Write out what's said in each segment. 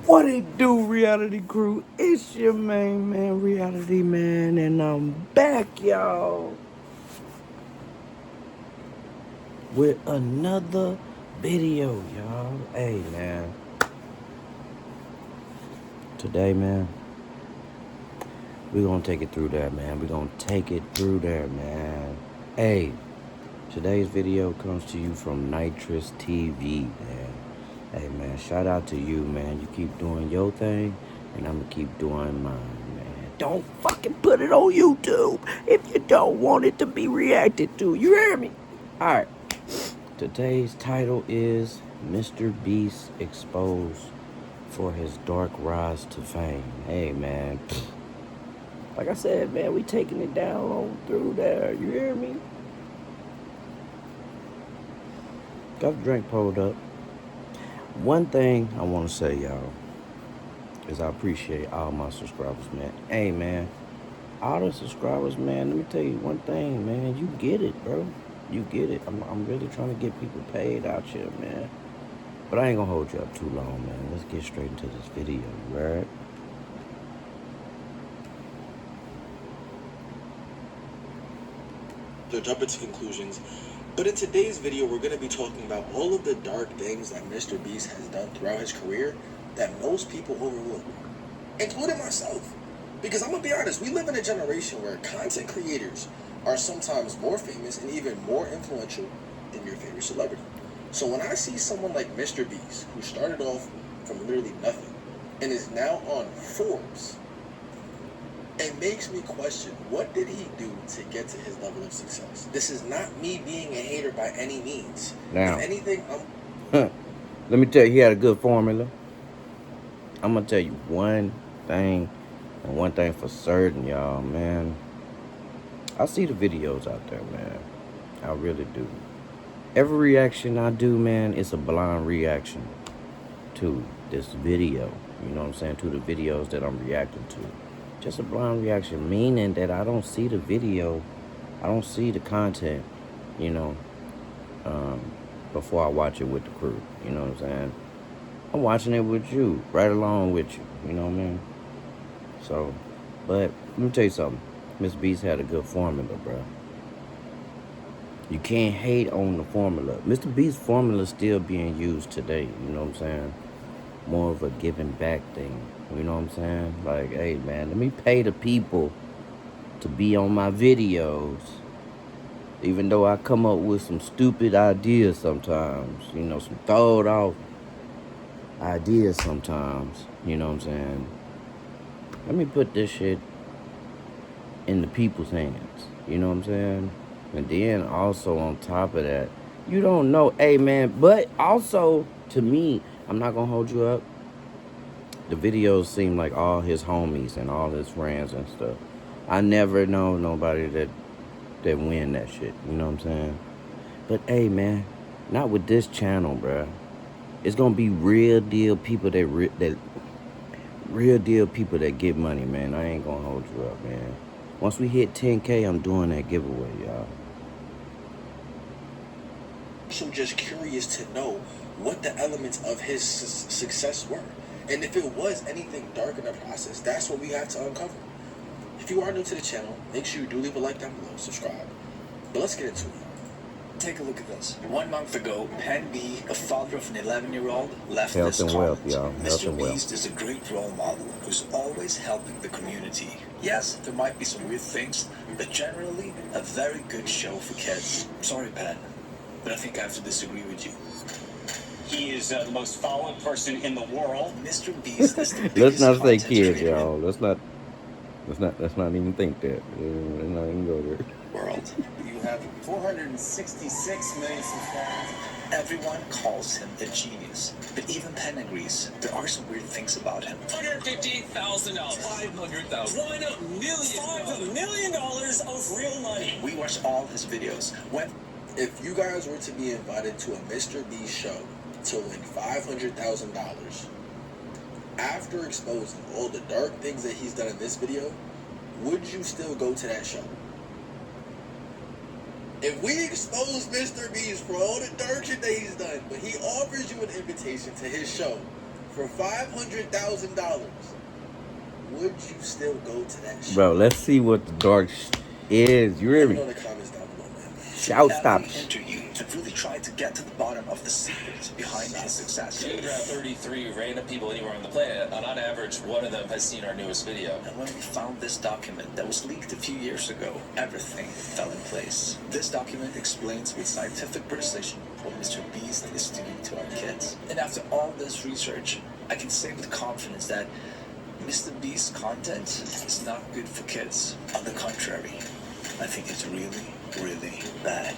What it do, reality crew? It's your main man, reality man, and I'm back, y'all, with another video, y'all. Hey, man. Today, man, we're gonna take it through there, man. We're gonna take it through there, man. Hey, today's video comes to you from Nitrous TV, man. Hey, man, shout out to you, man. You keep doing your thing, and I'm gonna keep doing mine, man. Don't fucking put it on YouTube if you don't want it to be reacted to. You hear me? All right. Today's title is Mr. Beast Exposed for His Dark Rise to Fame. Hey, man. Like I said, man, we taking it down on through there. You hear me? Got the drink pulled up. One thing I want to say, y'all, is I appreciate all my subscribers, man. Hey, man, all the subscribers, man, let me tell you one thing, man. You get it, bro. You get it. I'm really trying to get people paid out here, man. But I ain't gonna hold you up too long, man. Let's get straight into this video, right? To jump into conclusions. But in today's video, we're going to be talking about all of the dark things that Mr. Beast has done throughout his career that most people overlook, including myself. Because I'm going to be honest, we live in a generation where content creators are sometimes more famous and even more influential than your favorite celebrity. So when I see someone like Mr. Beast, who started off from literally nothing and is now on Forbes, it makes me question, what did he do to get to his level of success? This is not me being a hater by any means. Now, if anything, let me tell you, he had a good formula. I'm gonna tell you one thing, and one thing for certain, y'all, man. I see the videos out there, man. I really do. Every reaction I do, man, it's a blind reaction to this video. You know what I'm saying? To the videos that I'm reacting to. Just a blind reaction, meaning that I don't see the video, I don't see the content, you know, before I watch it with the crew. You know what I'm saying? I'm watching it with you, right along with you. You know what I mean? So, but let me tell you something. Miss Beast had a good formula, bro. You can't hate on the formula. Mr. Beast's formula is still being used today. You know what I'm saying? More of a giving back thing. You know what I'm saying? Like, hey, man, let me pay the people to be on my videos. Even though I come up with some stupid ideas sometimes. You know, some throwed off ideas sometimes. You know what I'm saying? Let me put this shit in the people's hands. You know what I'm saying? And then also on top of that, you don't know, hey, man, but also to me, I'm not gonna hold you up. The videos seem like all his homies and all his friends and stuff. I never know nobody that win that shit. You know what I'm saying? But hey, man, not with this channel, bruh. It's gonna be real deal people that real deal people that get money, man. I ain't gonna hold you up, man. Once we hit 10K, I'm doing that giveaway, y'all. I'm just curious to know what the elements of his success were. And if it was anything dark in the process, that's what we have to uncover. If you are new to the channel, make sure you do leave a like down below, subscribe. But let's get into it. Take a look at this. 1 month ago, Pen B, a father of an 11-year-old, left Health this and wealth, comment. y'all. Health Mr. and wealth. Beast is a great role model who's always helping the community. Yes, there might be some weird things, but generally, a very good show for kids. Sorry, Pen, but I think I have to disagree with you. He is the most followed person in the world. Mr. Beast is the biggest Let's not say content kids, creator y'all. Let's not even think that. Let's not even go there. World. You have 466 million subscribers. Everyone calls him a genius, but even Penn agrees there are some weird things about him. $150,000, $500,000, $1 million of real money. We watch all his videos. If you guys were to be invited to a Mr. Beast show to win $500,000, after exposing all the dark things that he's done in this video, would you still go to that show? If we expose Mr. Beast for all the dark shit that he's done, but he offers you an invitation to his show for $500,000, would you still go to that shit? Bro, let's see what the dark is. You hear Let me know me? in the comments down below, man. Shout stop. Interview and really tried to get to the bottom of the secret behind his success. 233 random people anywhere on the planet, and on average, one of them has seen our newest video. And when we found this document that was leaked a few years ago, everything fell in place. This document explains with scientific precision what Mr. Beast is doing to our kids. And after all this research, I can say with confidence that Mr. Beast's content is not good for kids. On the contrary, I think it's really, really bad.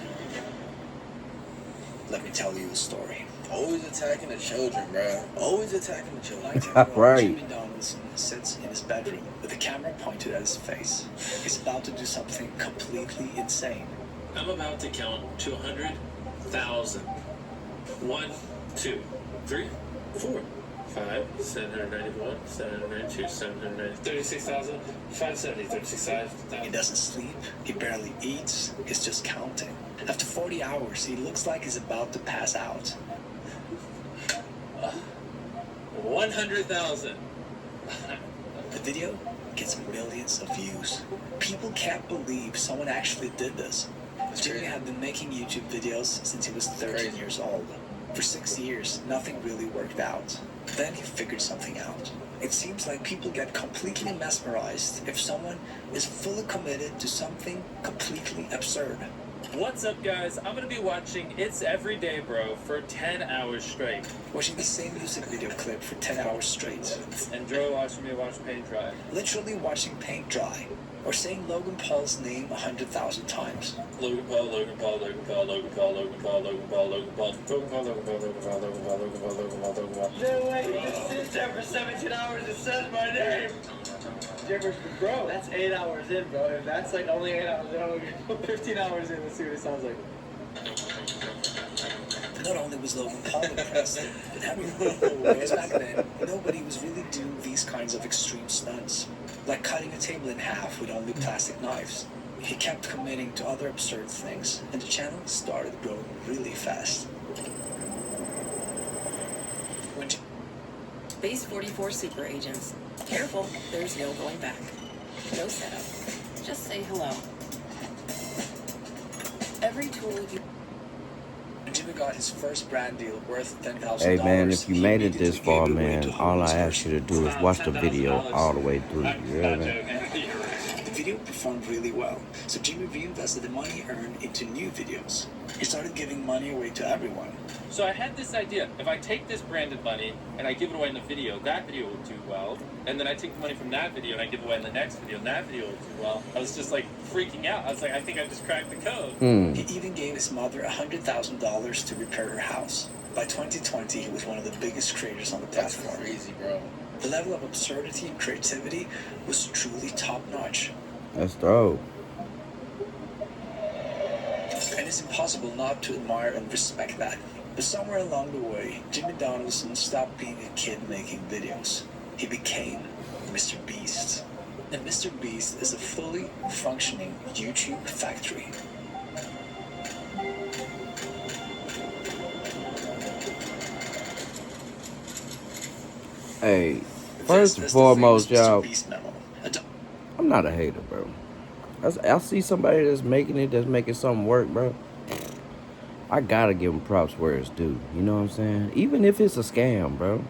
Let me tell you a story. Always attacking the children, bro. Always attacking the children. Right. Jimmy Donaldson sits in his bedroom with the camera pointed at his face. He's about to do something completely insane. I'm about to count to 100,000. 1, 2, 3, 4, 5, 791, 792, 790, 36,000, 570, 36,000. He doesn't sleep, he barely eats, he's just counting. After 40 hours, he looks like he's about to pass out. 100,000. The video gets millions of views. People can't believe someone actually did this. Jimmy had been making YouTube videos since he was 13 years old. For 6 years, nothing really worked out. Then he figured something out. It seems like people get completely mesmerized if someone is fully committed to something completely absurd. What's up, guys? I'm gonna be watching It's Everyday Bro for 10 hours straight. Watching the same music video clip for 10 hours straight. And Joe watching me watch paint dry. Literally watching paint dry. Or saying Logan Paul's name 100,000 times. Logan Paul, Logan Paul, Logan Paul, Logan Paul, Logan Paul, Logan Paul, Logan Paul, Logan Paul, Logan Paul, Logan Paul, Logan Paul, Logan Paul, Logan Paul, Logan Paul. No way, he sits there for 17 hours and says my name. Jimmers, bro, that's 8 hours in, bro. If that's like only 8 hours in, I'm gonna go 15 hours in. Let's see what it sounds like. Not only was Logan Paul impressed, but everyone, because back then, nobody was really doing these kinds of extreme stunts, like cutting a table in half with only plastic knives. He kept committing to other absurd things, and the channel started growing really fast. When Base 44 super agents. Careful, there's no going back. No setup. Just say hello. Every tool you... Jimmy got his first brand deal worth $10,000. Hey man, if you he made it this immediately far, gave it away man, to all I homeless ask you to do is watch the video all the way through. You hear me? The video performed really well, so Jimmy reinvested the money earned into new videos. He started giving money away to everyone. So I had this idea. If I take this branded money and I give it away in the video, that video will do well. And then I take the money from that video and I give it away in the next video, and that video will do well. I was just like freaking out. I was like, I think I just cracked the code. He even gave his mother $100,000 to repair her house. By 2020, he was one of the biggest creators on the That's platform. crazy, bro. The level of absurdity and creativity was truly top-notch. That's dope. And it's impossible not to admire and respect that. But somewhere along the way, Jimmy Donaldson stopped being a kid making videos. He became Mr. Beast. And Mr. Beast is a fully functioning YouTube factory. Hey, This first and is the foremost, famous Mr. y'all, Beast memo. I'm not a hater, bro. I see somebody that's making something work, bro. I gotta give them props where it's due. You know what I'm saying? Even if it's a scam, bro.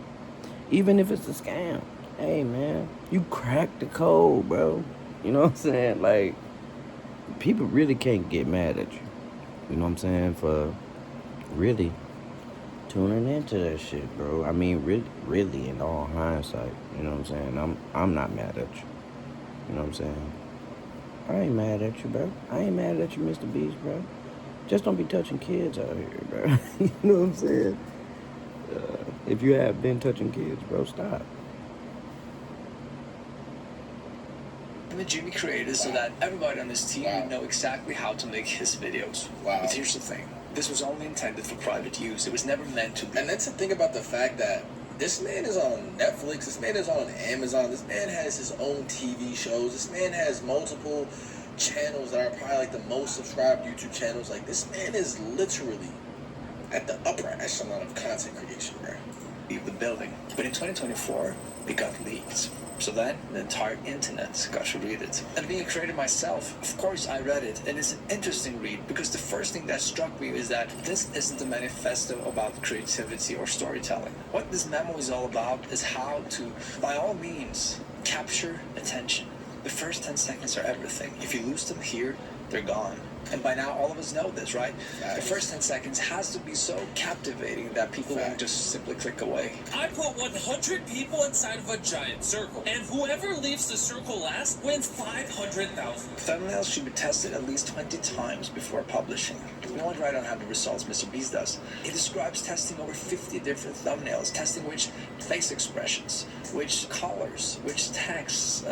Even if it's a scam. Hey, man, you cracked the code, bro. You know what I'm saying? Like, people really can't get mad at you. You know what I'm saying? For really tuning into that shit, bro. I mean, really, in all hindsight. You know what I'm saying? I'm not mad at you. You know what I'm saying? I ain't mad at you, bro. I ain't mad at you, Mr. Beast, bro. Just don't be touching kids out here, bro. You know what I'm saying? If you have been touching kids, bro, stop. The Jimmy created so that everybody on his team would know exactly how to make his videos. Wow. But here's the thing. This was only intended for private use. It was never meant to be. And that's the thing about the fact that this man is on Netflix, this man is on Amazon, this man has his own TV shows, this man has multiple channels that are probably like the most subscribed YouTube channels. Like, this man is literally at the upper echelon of content creation, bro. leave the building. But in 2024, it got leaked. So then, the entire internet got to read it. And being a creator myself, of course I read it, and it's an interesting read because the first thing that struck me is that this isn't a manifesto about creativity or storytelling. What this memo is all about is how to, by all means, capture attention. The first 10 seconds are everything. If you lose them here, they're gone. And by now, all of us know this, right? The first 10 seconds has to be so captivating that people won't just simply click away. I put 100 people inside of a giant circle, and whoever leaves the circle last wins 500,000. Thumbnails should be tested at least 20 times before publishing. We won't write on how the results Mr. Beast does. He describes testing over 50 different thumbnails, testing which face expressions, which colors, which texts,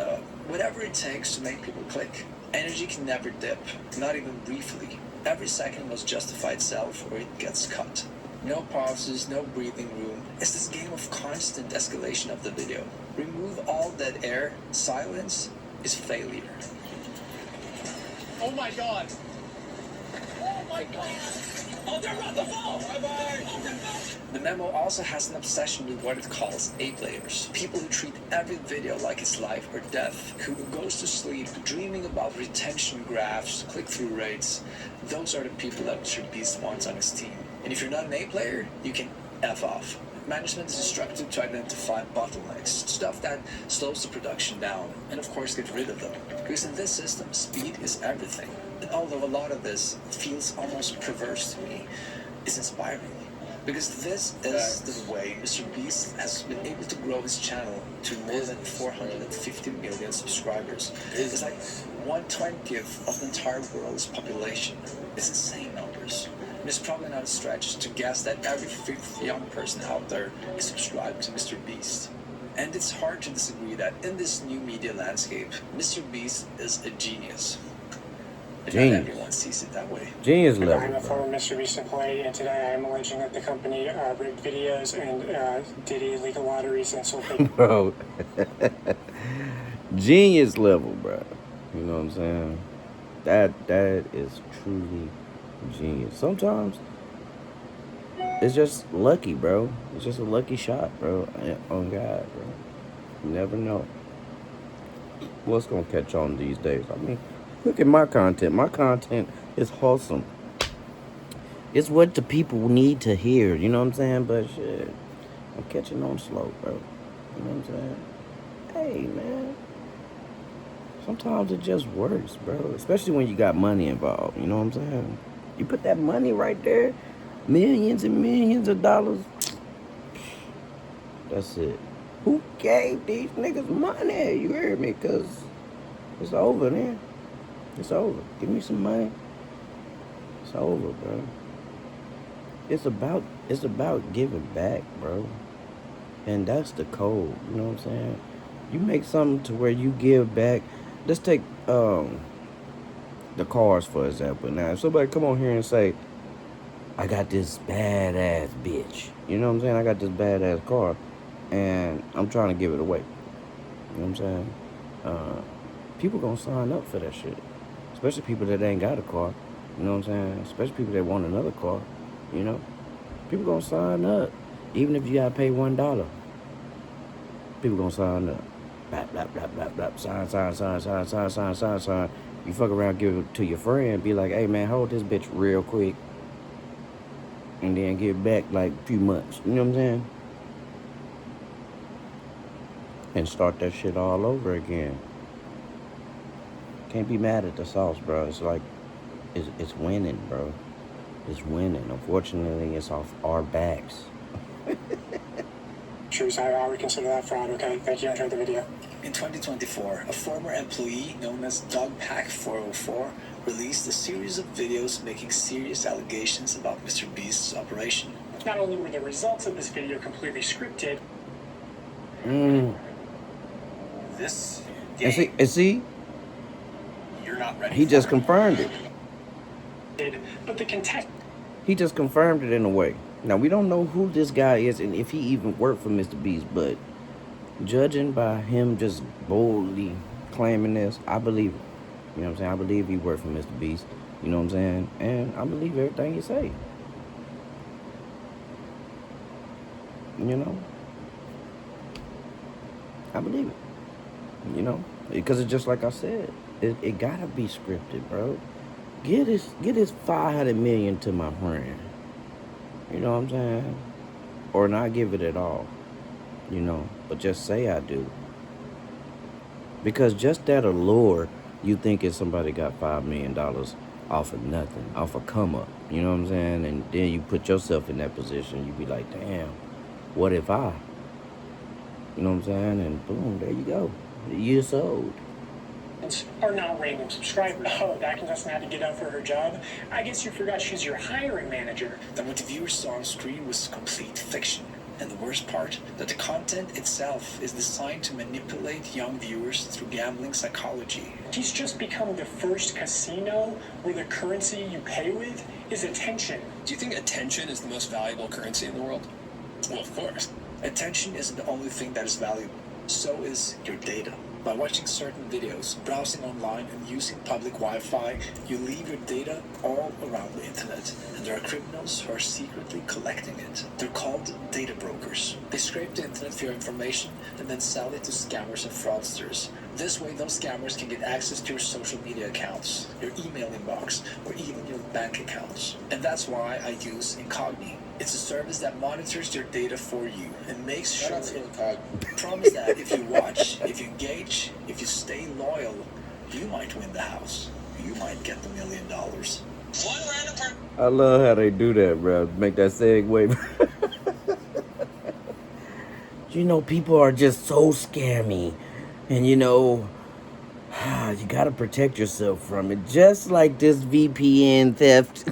whatever it takes to make people click. Energy can never dip, not even briefly. Every second must justify itself or it gets cut. No pauses, no breathing room. It's this game of constant escalation of the video. Remove all dead air, silence is failure. Oh my god! Oh my god! Oh, they're on the ball! Bye-bye! The memo also has an obsession with what it calls A-players. People who treat every video like it's life or death, who goes to sleep dreaming about retention graphs, click-through rates. Those are the people that Mr. Beast wants on his team. And if you're not an A-player, you can F off. Management is instructed to identify bottlenecks, stuff that slows the production down, and of course get rid of them. Because in this system, speed is everything. And although a lot of this feels almost perverse to me, it's inspiring. Because this is the way Mr. Beast has been able to grow his channel to more than 450 million subscribers. It's like 1/20th of the entire world's population. It's insane numbers. And it's probably not a stretch to guess that every fifth young person out there is subscribed to Mr. Beast. And it's hard to disagree that in this new media landscape, Mr. Beast is a genius. But not Genius. everyone sees it that way. Genius I'm level, a former Mr. Beast employee, and today I am alleging that the company rigged videos and did illegal lotteries and sold fake. bro. Genius level, bro. You know what I'm saying? That is truly genius. Sometimes it's just lucky, bro. It's just a lucky shot, bro. On God, bro. You never know what's gonna catch on these days. I mean, look at my content. My content is wholesome. It's what the people need to hear. You know what I'm saying? But shit, I'm catching on slow, bro. You know what I'm saying? Hey, man. Sometimes it just works, bro. Especially when you got money involved. You know what I'm saying? You put that money right there, millions and millions of dollars. That's it. Who gave these niggas money? You heard me? Because it's over, man. It's over. Give me some money. It's over, bro. It's about giving back, bro. And that's the code. You know what I'm saying? You make something to where you give back. Let's take the cars, for example. Now, if somebody come on here and say, I got this badass bitch. You know what I'm saying? I got this badass car. And I'm trying to give it away. You know what I'm saying? People gonna sign up for that shit. Especially people that ain't got a car. You know what I'm saying? Especially people that want another car. You know? People gonna sign up. Even if you gotta pay $1. People gonna sign up. Blah, blah, blah, blah, blah. Sign. You fuck around, give it to your friend, be like, hey man, hold this bitch real quick. And then give it back like a few months. You know what I'm saying? And start that shit all over again. Can't be mad at the sauce, bro. It's like, it's winning, bro. It's winning. Unfortunately, it's off our backs. I would consider that fraud. Okay, thank you. Enjoyed the video. In 2024, a former employee known as Dogpack404 released a series of videos making serious allegations about Mr. Beast's operation. Not only were the results of this video completely scripted, This And see, you're not ready. he just confirmed it. but the contest. He just confirmed it in a way. Now, we don't know who this guy is and if he even worked for Mr. Beast, but judging by him just boldly claiming this, I believe it. You know what I'm saying? I believe he worked for Mr. Beast. You know what I'm saying? And I believe everything he say. You know? I believe it. You know, because it's just like I said, it gotta be scripted, bro. Get this 500 million to my friend. You know what I'm saying? Or not give it at all. You know, but just say I do. Because just that allure, you thinking somebody got $5 million off of nothing, off a come up. You know what I'm saying? And then you put yourself in that position. You be like, damn, what if I? You know what I'm saying? And boom, there you go. You're sold. Are not random subscribers. Oh, that doesn't have to get up for her job. I guess you forgot she's your hiring manager. That what the viewers saw on screen was complete fiction. And the worst part, that the content itself is designed to manipulate young viewers through gambling psychology. She's just become the first casino where the currency you pay with is attention. Do you think attention is the most valuable currency in the world? Well, of course. Attention isn't the only thing that is valuable. So is your data. By watching certain videos, browsing online, and using public Wi-Fi, you leave your data all around the internet. And there are criminals who are secretly collecting it. They're called data brokers. They scrape the internet for your information and then sell it to scammers and fraudsters. This way, those scammers can get access to your social media accounts, your email inbox, or even your bank accounts. And that's why I use Incogni. It's a service that monitors your data for you and makes sure. Promise that if you watch, if you engage, if you stay loyal, you might win the house. You might get the $1 million. One random person. I love how they do that, bro. Make that segue. You know, people are just so scammy. And you know, you gotta protect yourself from it. Just like this VPN theft.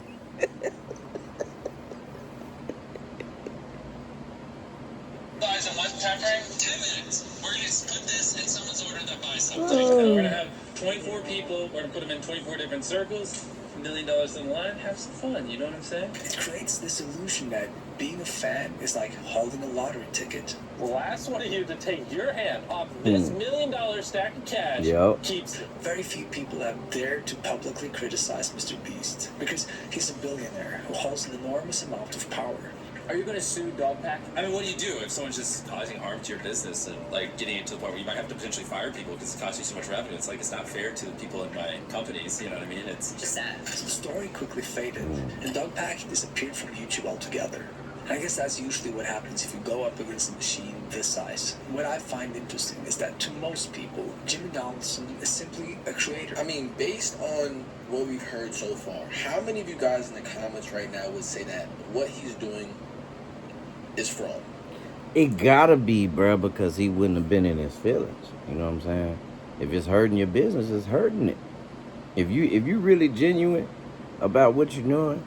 Buys in what time frame? 10 minutes. We're gonna put this in someone's order that buys something. We're gonna have 24 people. We're gonna put them in 24 different circles. $1 million in the line. Have some fun. You know what I'm saying? It creates this illusion that being a fan is like holding a lottery ticket. Last one of you to take your hand off this $1 million stack of cash Yep. keeps it. Very few people have dared to publicly criticize Mr. Beast because he's a billionaire who holds an enormous amount of power. Are you going to sue Dogpack? I mean, what do you do if someone's just causing harm to your business and like getting it to the point where you might have to potentially fire people because it costs you so much revenue? It's like it's not fair to the people in my companies. You know what I mean? It's Just sad. The story quickly faded, and Dogpack disappeared from YouTube altogether. I guess that's usually what happens if you go up against a machine this size. What I find interesting is that to most people, Jimmy Donaldson is simply a creator. I mean, based on what we've heard so far, how many of you guys in the comments right now would say that what he's doing is fraud? It gotta be, bro, because he wouldn't have been in his feelings. You know what I'm saying? If it's hurting your business, it's hurting it. If you really genuine about what you're doing,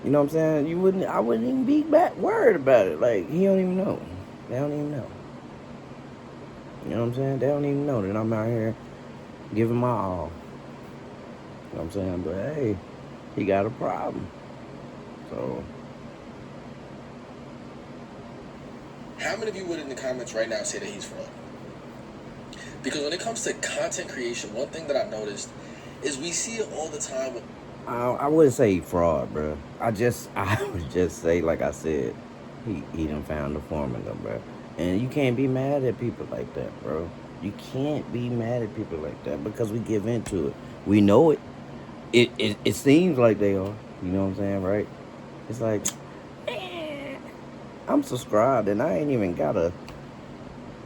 you know what I'm saying? I wouldn't even be worried about it. Like, he don't even know. They don't even know. You know what I'm saying? They don't even know that I'm out here giving my all. You know what I'm saying? But hey, he got a problem. So How many of you would in the comments right now say that he's fraud? Because when it comes to content creation, one thing that I've noticed is we see it all the time with I wouldn't say fraud, bro. I would just say, like I said, he done found the formula, bro. And you can't be mad at people like that, bro. You can't be mad at people like that because we give into it. We know it. It seems like they are. You know what I'm saying, right? It's like, I'm subscribed and I ain't even gotta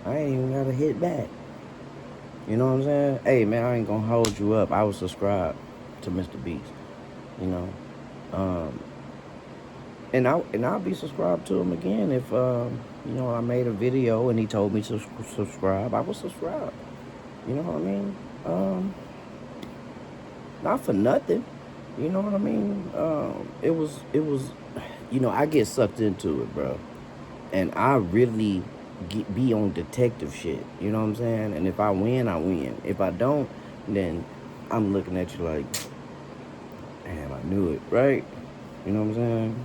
hit back. You know what I'm saying? Hey, man, I ain't gonna hold you up. I was subscribed to Mr. Beast. You know, and I'll be subscribed to him again if you know, I made a video and he told me to subscribe. I was subscribed. You know what I mean? Not for nothing. You know what I mean? It was. You know, I get sucked into it, bro, and I really be on detective shit. You know what I'm saying? And if I win, I win. If I don't, then I'm looking at you like, damn, I knew it, right? You know what I'm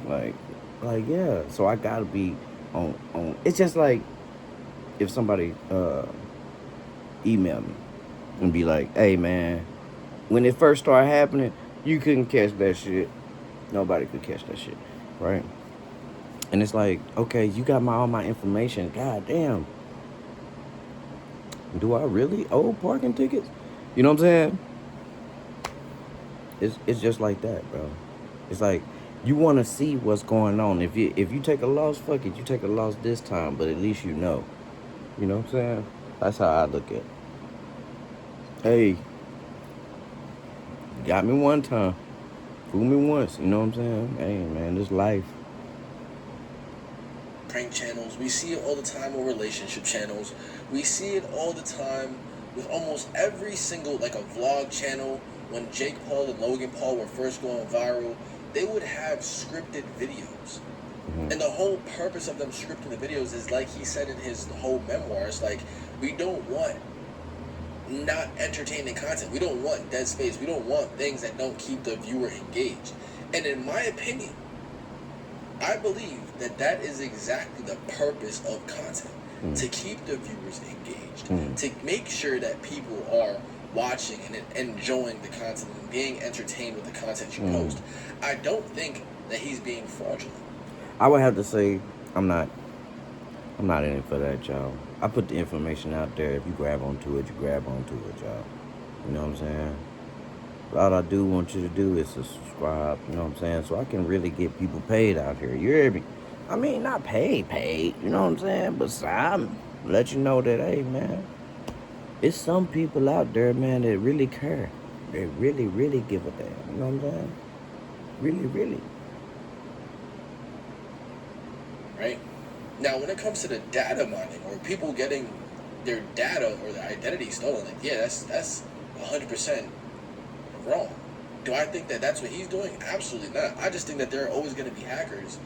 saying? Like, yeah. So I gotta be on. It's just like if somebody email me and be like, hey, man, when it first started happening, you couldn't catch that shit. Nobody could catch that shit, right? And it's like, okay, you got all my information. God damn. Do I really owe parking tickets? You know what I'm saying? It's just like that, bro. It's like you want to see what's going on. If you take a loss, fuck it, you take a loss this time, but at least you know. You know what I'm saying? That's how I look at it. Hey, got me one time, fool me once. You know what I'm saying? Hey, man, this life. Prank channels. We see it all the time on relationship channels. We see it all the time with almost every single, like a vlog channel. When Jake Paul and Logan Paul were first going viral, they would have scripted videos. And the whole purpose of them scripting the videos is, like he said in his whole memoirs, like, we don't want not entertaining content. We don't want dead space. We don't want things that don't keep the viewer engaged. And in my opinion, I believe that that is exactly the purpose of content. To keep the viewers engaged. To make sure that people are watching and enjoying the content and being entertained with the content you post. I don't think that he's being fraudulent. I would have to say I'm not in it for that, y'all. I put the information out there. If you grab onto it, you grab onto it, y'all. You know what I'm saying? All I do want you to do is to subscribe, you know what I'm saying? So I can really get people paid out here. You hear me? I mean, not paid, you know what I'm saying? But I'm let you know that, hey, man, it's some people out there, man, that really care. They really, really give a damn. You know what I'm saying? Really, really. Right? Now, when it comes to the data mining or people getting their data or their identity stolen, like, yeah, that's 100% wrong. Do I think that that's what he's doing? Absolutely not. I just think that there are always going to be hackers,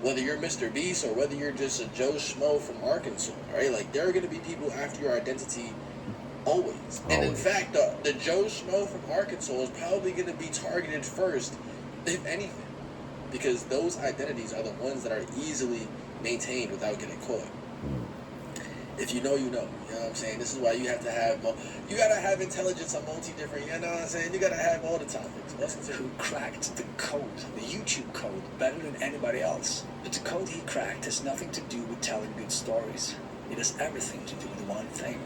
whether you're Mr. Beast or whether you're just a Joe Schmo from Arkansas, right? Like, there are going to be people after your identity always. And in fact, the Joe Schmo from Arkansas is probably going to be targeted first, if anything, because those identities are the ones that are easily maintained without getting caught. If you know, you know. You know what I'm saying? This is why you have to have, you gotta have intelligence on multi-different, you know what I'm saying? You gotta have all the topics. Who cracked the code, the YouTube code, better than anybody else. But the code he cracked has nothing to do with telling good stories. It has everything to do with one thing.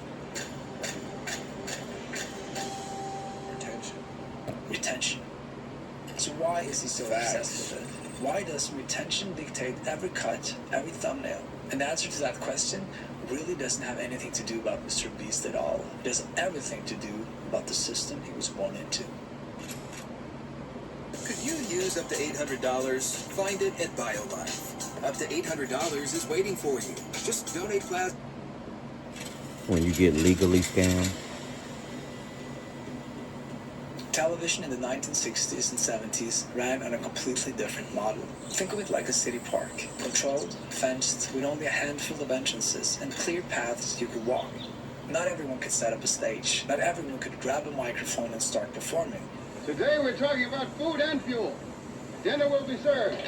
Retention. So why is he so obsessed with it? Why does retention dictate every cut, every thumbnail? And the answer to that question really doesn't have anything to do about Mr. Beast at all. It has everything to do about the system he was born into. Could you use up to $800? Find it at BioLife. Up to $800 is waiting for you. Just donate plasma. When you get legally scammed. Television in the 1960s and 70s ran on a completely different model. Think of it like a city park, controlled, fenced, with only a handful of entrances and clear paths you could walk. Not everyone could set up a stage. Not everyone could grab a microphone and start performing. Today we're talking about food and fuel. Dinner will be served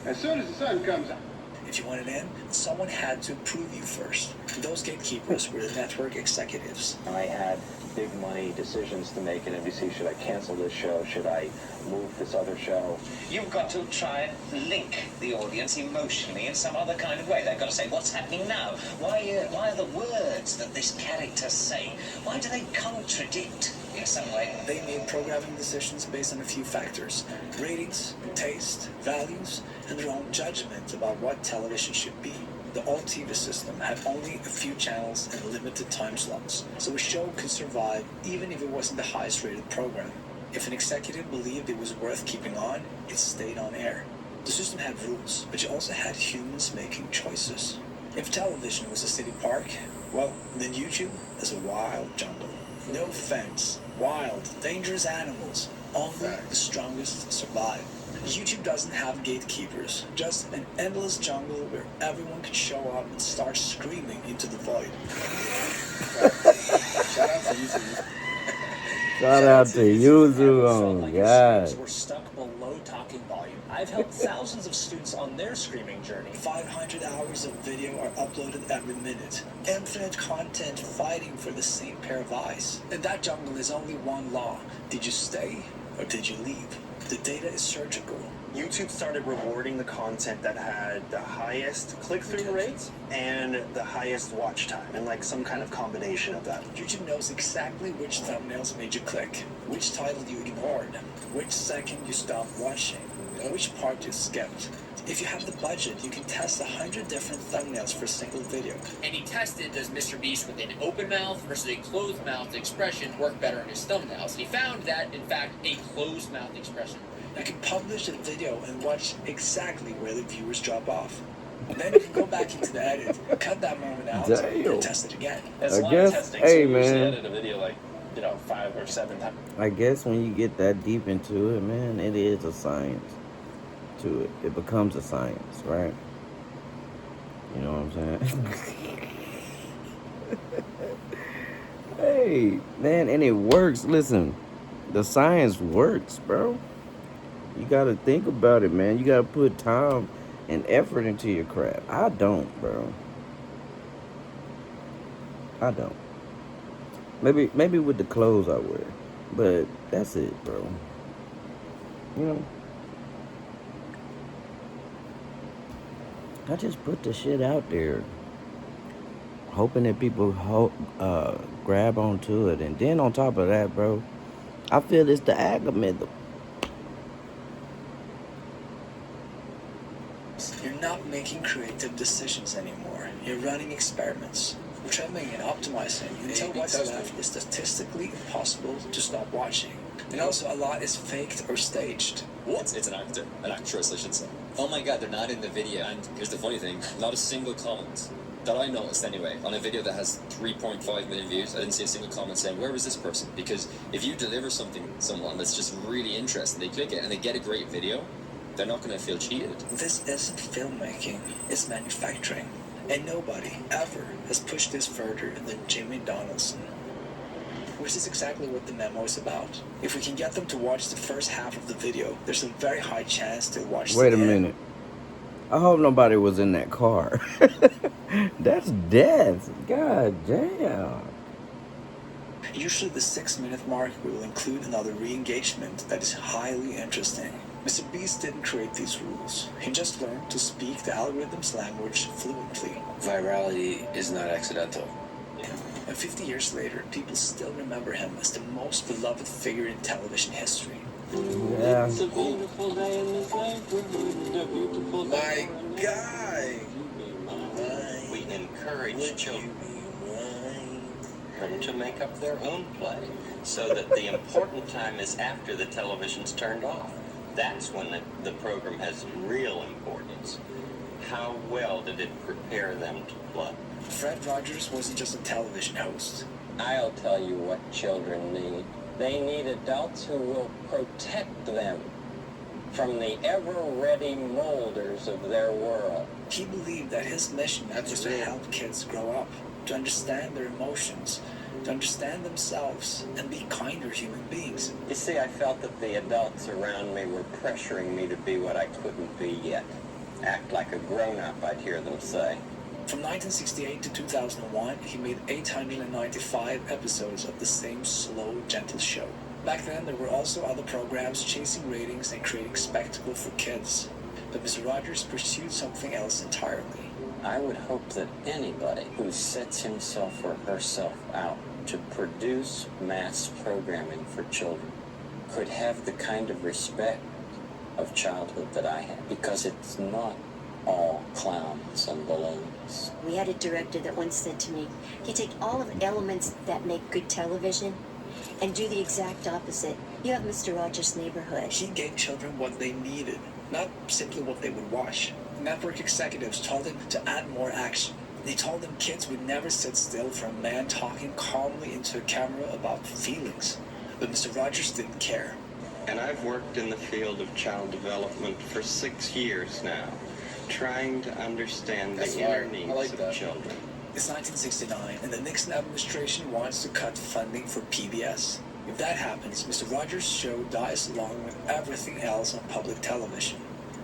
as soon as the sun comes up. If you wanted in, someone had to approve you first. Those gatekeepers were the network executives. I had big money decisions to make at NBC. Should I cancel this show? Should I move this other show? You've got to try and link the audience emotionally in some other kind of way. They've got to say, what's happening now? Why are the words that this character say, why do they contradict in some way? They made programming decisions based on a few factors: ratings, taste, values, and their own judgment about what television should be. The old TV system had only a few channels and limited time slots, so a show could survive even if it wasn't the highest rated program. If an executive believed it was worth keeping on, it stayed on air. The system had rules, but you also had humans making choices. If television was a city park, well, then YouTube is a wild jungle. No fence, wild, dangerous animals. Only the strongest survive. YouTube doesn't have gatekeepers, just an endless jungle where everyone can show up and start screaming into the void. Shout out to YouTube. Shout out to YouTube. Oh, God. We're stuck below talking volume. I've helped thousands of students on their screaming journey. 500 hours of video are uploaded every minute. Infinite content fighting for the same pair of eyes. In that jungle is only one law. Did you stay or did you leave? The data is surgical. YouTube started rewarding the content that had the highest click-through rates and the highest watch time, and like some kind of combination of that. YouTube knows exactly which thumbnails made you click, which title you ignored, which second you stopped watching, and which part you skipped. If you have the budget, you can test 100 different thumbnails for a single video. And he tested, does Mr. Beast with an open mouth versus a closed mouth expression work better in his thumbnails? He found that, in fact, a closed mouth expression. You can publish a video and watch exactly where the viewers drop off. And then you can go back into the edit, cut that moment out, and test it again. It's I a lot guess, of testing, hey, so you usually man. edit a video like, 5 or 7 times. I guess when you get that deep into it, man, it is a science to it. It becomes a science, right? You know what I'm saying? Hey, man, and it works. Listen, the science works, bro. You gotta think about it, man. You gotta put time and effort into your craft. I don't, bro. I don't. Maybe with the clothes I wear, but that's it, bro. You know, I just put the shit out there, hoping that people grab onto it, and then on top of that, bro, I feel it's the algorithm. You're not making creative decisions anymore. You're running experiments, trimming and optimizing until what's left is statistically impossible to stop watching. And also, a lot is faked or staged. What? It's an actress, I should say. Oh my god, they're not in the video. And here's the funny thing, not a single comment that I noticed anyway, on a video that has 3.5 million views, I didn't see a single comment saying, where was this person? Because if you deliver someone that's just really interesting, they click it and they get a great video, they're not going to feel cheated. This isn't filmmaking, it's manufacturing. And nobody ever has pushed this further than Jimmy Donaldson. Which is exactly what the memo is about. If we can get them to watch the first half of the video, there's a very high chance they'll watch the Wait a end. minute. I hope nobody was in that car. That's death. God damn. Usually the 6-minute mark will include another re-engagement that is highly interesting. Mr. Beast didn't create these rules. He just learned to speak the algorithm's language fluently. Virality is not accidental. And 50 years later, people still remember him as the most beloved figure in television history. Yeah. It's a beautiful day in this neighborhood, a beautiful day. My guy. We encourage children to make up their own play, so that the important time is after the television's turned off. That's when the program has real importance. How well did it prepare them to play? Fred Rogers wasn't just a television host. I'll tell you what children need. They need adults who will protect them from the ever-ready molders of their world. He believed that his mission was to help kids grow up, to understand their emotions, to understand themselves, and be kinder human beings. You see, I felt that the adults around me were pressuring me to be what I couldn't be yet. Act like a grown-up, I'd hear them say. From 1968 to 2001, he made 895 episodes of the same slow, gentle show. Back then, there were also other programs chasing ratings and creating spectacle for kids. But Mr. Rogers pursued something else entirely. I would hope that anybody who sets himself or herself out to produce mass programming for children could have the kind of respect of childhood that I had, because it's not all clowns and balloons. We had a director that once said to me, you take all of the elements that make good television and do the exact opposite. You have Mr. Rogers' Neighborhood. He gave children what they needed, not simply what they would watch. Network executives told him to add more action. They told him kids would never sit still for a man talking calmly into a camera about feelings. But Mr. Rogers didn't care. And I've worked in the field of child development for 6 years now, trying to understand the inner needs of children. It's 1969, and the Nixon administration wants to cut funding for PBS. If that happens, Mr. Rogers' show dies along with everything else on public television.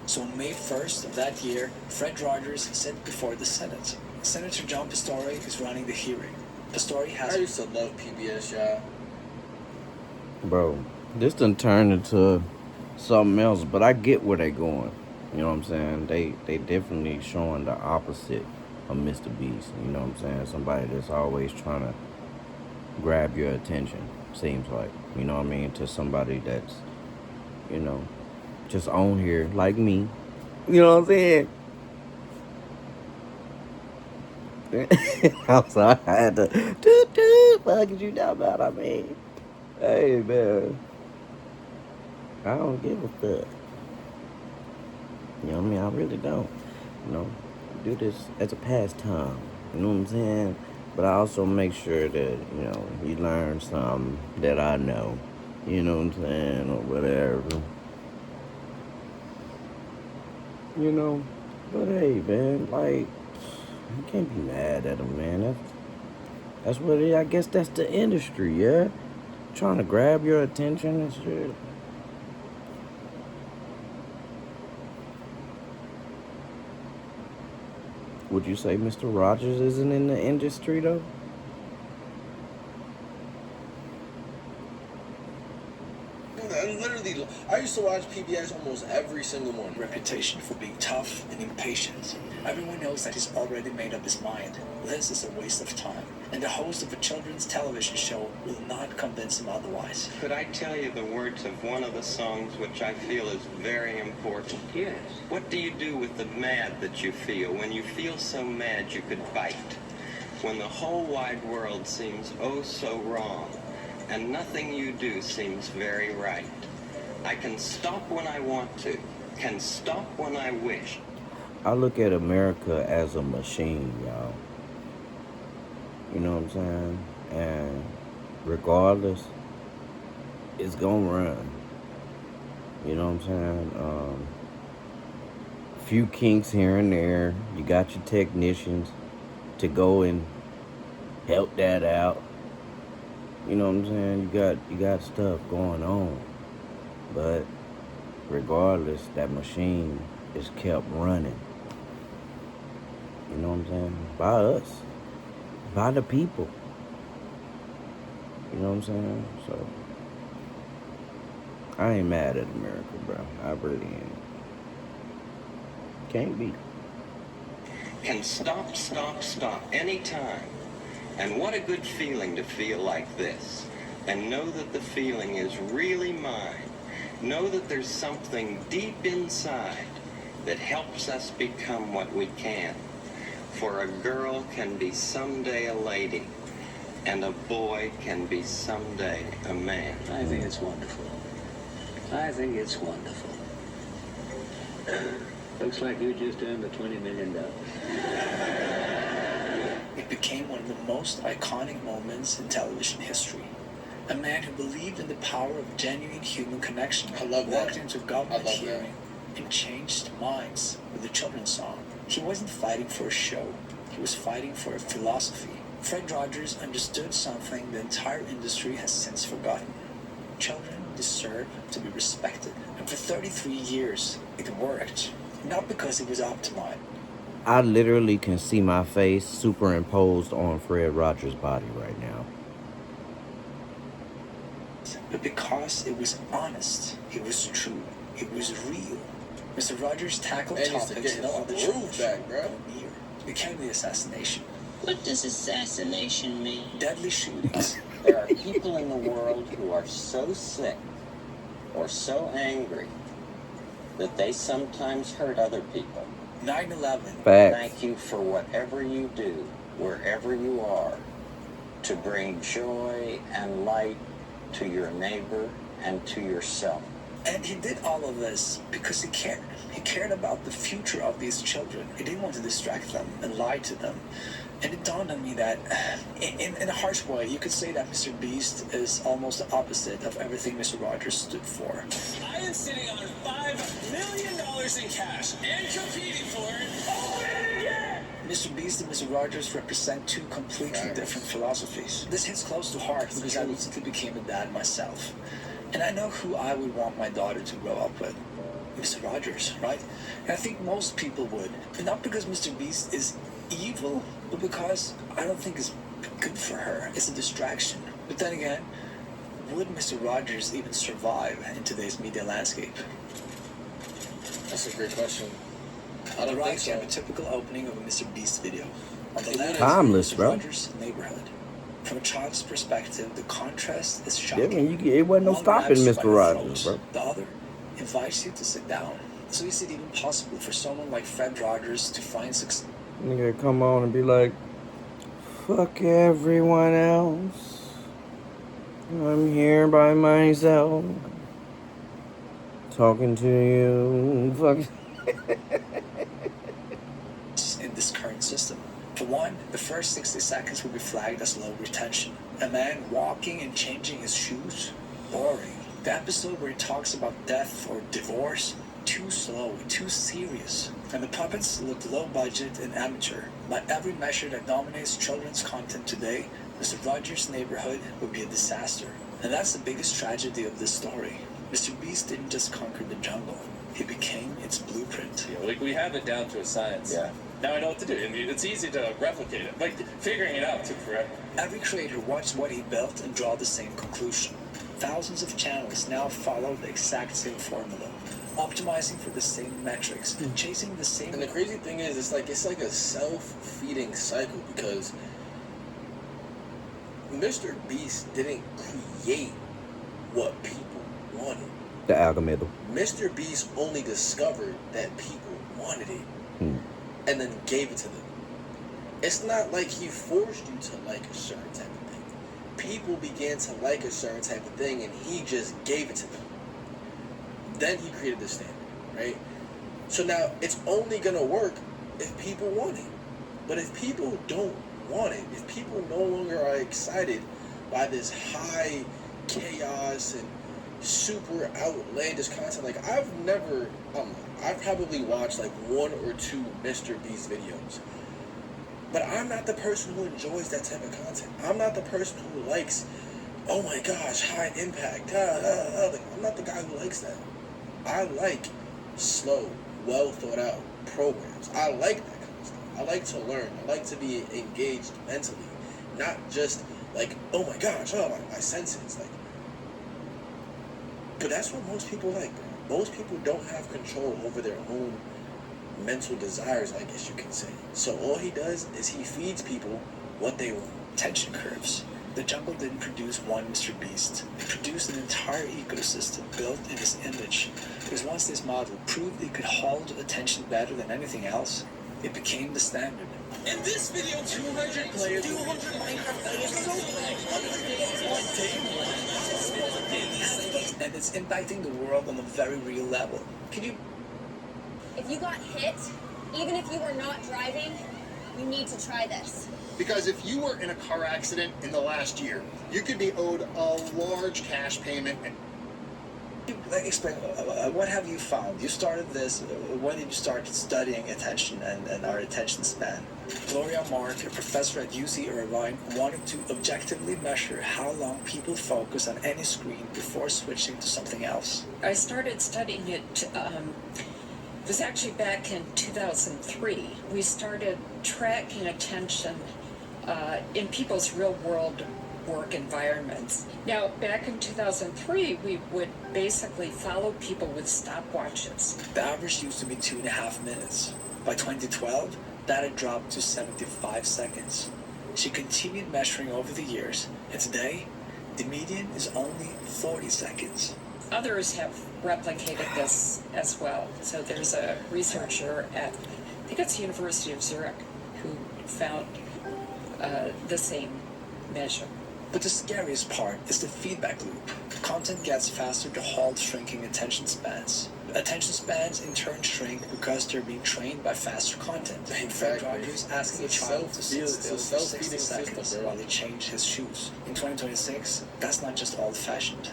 So on May 1st of that year, Fred Rogers sat before the Senate. Senator John Pastore is running the hearing. Pastore has... I used to love PBS, y'all. Bro, this done turned into something else. But I get where they going. You know what I'm saying? They definitely showing the opposite of Mr. Beast. You know what I'm saying? Somebody that's always trying to grab your attention, seems like. You know what I mean? To somebody that's, you know, just on here like me. You know what I'm saying? I'm sorry, I had to fuck you know about. I mean, hey man, I don't give a fuck. You know what I mean? I really don't. You know, do this as a pastime. You know what I'm saying? But I also make sure that, you know, you learn something that I know. You know what I'm saying? Or whatever. You know? But hey, man, like, you can't be mad at them, man. That's what it is. I guess that's the industry, yeah? Trying to grab your attention and shit. Would you say Mr. Rogers isn't in the industry, though? Literally, I used to watch PBS almost every single morning. Reputation for being tough and impatient. Everyone knows that he's already made up his mind. This is a waste of time. And the host of a children's television show will not convince him otherwise. Could I tell you the words of one of the songs which I feel is very important? Yes. What do you do with the mad that you feel when you feel so mad you could bite? When the whole wide world seems oh so wrong, and nothing you do seems very right. I can stop when I want to, can stop when I wish. I look at America as a machine, y'all. You know what I'm saying? And regardless, it's gonna run. You know what I'm saying? Few kinks here and there. You got your technicians to go and help that out. You know what I'm saying? You got stuff going on. But regardless, that machine is kept running. You know what I'm saying? By us. By the people. You know what I'm saying? So I ain't mad at America, bro. I really ain't. Can't be. Can stop anytime. And what a good feeling to feel like this. And know that the feeling is really mine. Know that there's something deep inside that helps us become what we can. For a girl can be someday a lady, and a boy can be someday a man. I think it's wonderful. I think it's wonderful. Looks like you just earned the $20 million. It became one of the most iconic moments in television history. A man who believed in the power of genuine human connection. I love that. Walked into a government hearing and changed minds with a children's song. He wasn't fighting for a show. He was fighting for a philosophy. Fred Rogers understood something the entire industry has since forgotten. Children deserve to be respected. And for 33 years, it worked. Not because it was optimized. I literally can see my face superimposed on Fred Rogers' body right now. But because it was honest, it was true, it was real. Mr. Rogers tackled topics no other show back, bro. Near. It can be assassination. What does assassination mean? Deadly shootings. There are people in the world who are so sick or so angry that they sometimes hurt other people. 9/11. Thank you for whatever you do, wherever you are, to bring joy and light to your neighbor and to yourself. And he did all of this because he cared. He cared about the future of these children. He didn't want to distract them and lie to them. And it dawned on me that, in a harsh way, you could say that Mr. Beast is almost the opposite of everything Mr. Rogers stood for. I am sitting on $5 million in cash and competing for it. Oh, yeah! Mr. Beast and Mr. Rogers represent two completely different philosophies. This hits close to heart because I recently became a dad myself. And I know who I would want my daughter to grow up with. Mr. Rogers, right? And I think most people would. And not because Mr. Beast is evil, but because I don't think it's good for her. It's a distraction. But then again, would Mr. Rogers even survive in today's media landscape? That's a great question. I On the don't right, think you so. have a typical opening of a Mr. Beast video. On the left, Timeless, Mr. bro. Rogers' neighborhood. From a child's perspective, the contrast is Yeah, shocking. man, it wasn't no One stopping grabs you by Mr. the Rogers, throat, bro. The other invites you to sit down. So is it even possible for someone like Fred Rogers to find success? Nigga come on and be like, fuck everyone else. I'm here by myself. Talking to you. Fuck. In this current system? For one, the first 60 seconds will be flagged as low retention. A man walking and changing his shoes? Boring. The episode where he talks about death or divorce? Too slow, too serious. And the puppets look low budget and amateur. By every measure that dominates children's content today, Mr. Rogers' Neighborhood would be a disaster. And that's the biggest tragedy of this story. Mr. Beast didn't just conquer the jungle. He became its blueprint. Yeah, like we have it down to a science. Yeah. Now I know what to do. I mean, it's easy to replicate it. Like figuring it out took forever. Every creator watched what he built and draw the same conclusion. Thousands of channels now follow the exact same formula, optimizing for the same metrics, chasing the same. And the crazy thing is, it's like a self-feeding cycle because Mr. Beast didn't create what people wanted. The algorithm. Mr. Beast only discovered that people wanted it and then gave it to them. It's not like he forced you to like a certain type of thing. People began to like a certain type of thing and he just gave it to them. Then he created the standard, right? So now it's only gonna work if people want it. But if people don't want it, if people no longer are excited by this high chaos and super outlandish content, like I've probably watched like 1 or 2 Mr. Beast videos. But I'm not the person who enjoys that type of content. I'm not the person who likes, oh my gosh, high impact. Like, I'm not the guy who likes that. I like slow, well thought out programs. I like that kind of stuff. I like to learn. I like to be engaged mentally. Not just like, oh my gosh, my senses. Like, but that's what most people like, bro. Most people don't have control over their own mental desires, I guess you can say. So all he does is he feeds people what they want. Tension curves. The jungle didn't produce one Mr. Beast. It produced an entire ecosystem built in his image. Because once this model proved it could hold attention better than anything else, it became the standard. In this video, 200 players, 200 Minecraft players, And it's impacting the world on a very real level. Can you... If you got hit, even if you were not driving, you need to try this. Because if you were in a car accident in the last year, you could be owed a large cash payment. Explain, what have you found? You started this, when did you start studying attention and our attention span? Gloria Mark, a professor at UC Irvine, wanted to objectively measure how long people focus on any screen before switching to something else. I started studying it, it was actually back in 2003. We started tracking attention in people's real-world work environments. Now, back in 2003, we would basically follow people with stopwatches. The average used to be 2.5 minutes. By 2012, that had dropped to 75 seconds. She continued measuring over the years, and today, the median is only 40 seconds. Others have replicated this as well. So there's a researcher at, I think it's the University of Zurich, who found the same measure. But the scariest part is the feedback loop. Content gets faster to halt shrinking attention spans. Attention spans in turn shrink because they're being trained by faster content. In fact, Rogers asking a child to sit still for 60 seconds while they change his shoes. In 2026, that's not just old-fashioned.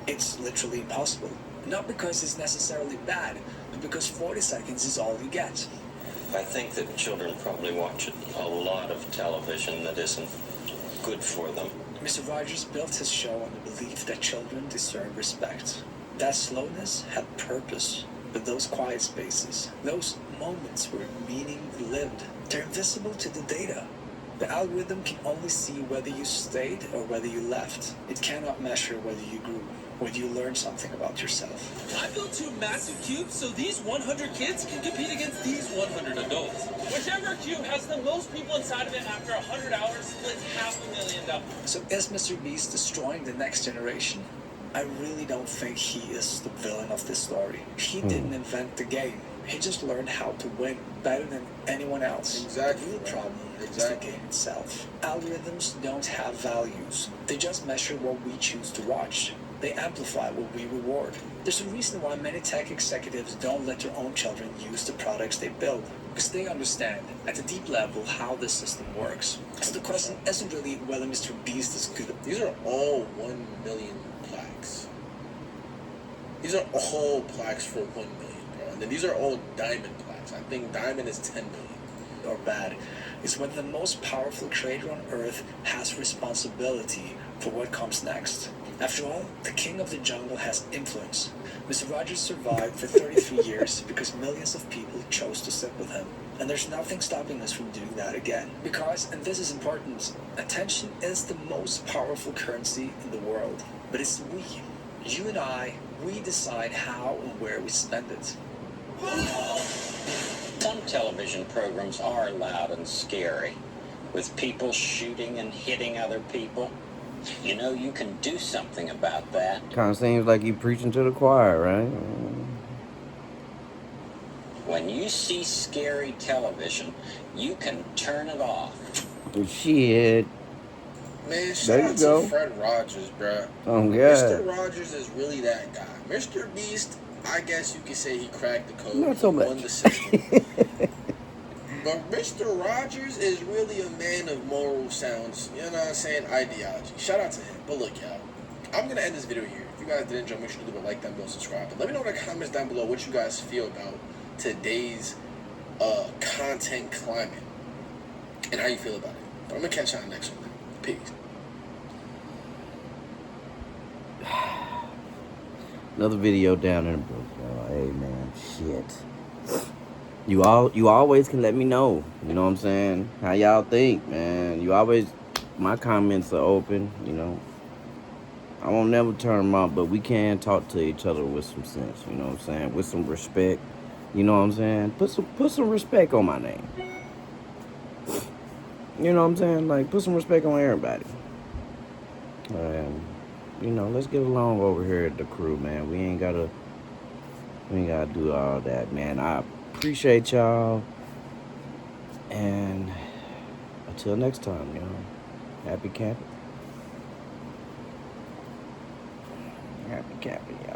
It's literally impossible. Not because it's necessarily bad, but because 40 seconds is all you get. I think that children probably watch a lot of television that isn't good for them. Mr. Rogers built his show on the belief that children deserve respect. That slowness had purpose, but those quiet spaces, those moments were meaning lived. They're invisible to the data. The algorithm can only see whether you stayed or whether you left. It cannot measure whether you grew, whether you learned something about yourself. I built 2 massive cubes so these 100 kids can compete against these 100 adults. Whichever cube has the most people inside of it after 100 hours splits $500,000. So is Mr. Beast destroying the next generation? I really don't think he is the villain of this story. He didn't invent the game. He just learned how to win better than anyone else. Exactly. The real problem is the game itself. Algorithms don't have values. They just measure what we choose to watch. They amplify what we reward. There's a reason why many tech executives don't let their own children use the products they build, because they understand at a deep level how this system works. So the question isn't really whether Mr. Beast is good. These are all 1 million plaques. These are all plaques for 1 million, bro. And then these are all diamond plaques. I think diamond is 10 million. Or bad is when the most powerful creator on earth has responsibility for what comes next. After all, the king of the jungle has influence. Mr. Rogers survived for 33 years because millions of people chose to sit with him. And there's nothing stopping us from doing that again. Because, and this is important, attention is the most powerful currency in the world. But it's we, you and I, we decide how and where we spend it. Some television programs are loud and scary, with people shooting and hitting other people. You know, you can do something about that. Kind of seems like you preaching to the choir, right? When you see scary television, you can turn it off. Shit. Man, shout There you out go. to Fred Rogers, bruh. Oh, God. Mr. Rogers is really that guy. Mr. Beast, I guess you could say he cracked the code. Not so He much. won the system. But Mr. Rogers is really a man of moral sounds, you know what I'm saying, ideology. Shout out to him. But look, y'all, I'm going to end this video here. If you guys did enjoy, make sure to leave a like down below, subscribe. But let me know in the comments down below what you guys feel about today's content climate and how you feel about it. But I'm going to catch you on the next one. Peace. Another video down in the book, y'all. Hey, man, shit. You always can let me know. You know what I'm saying? How y'all think, man. You always, my comments are open, you know. I won't never turn them off, but we can talk to each other with some sense, you know what I'm saying? With some respect, you know what I'm saying? Put some respect on my name. You know what I'm saying? Like, put some respect on everybody. You know, let's get along over here at the crew, man. We ain't gotta do all that, man. I appreciate y'all. And until next time, y'all. Happy camping. Happy camping, y'all.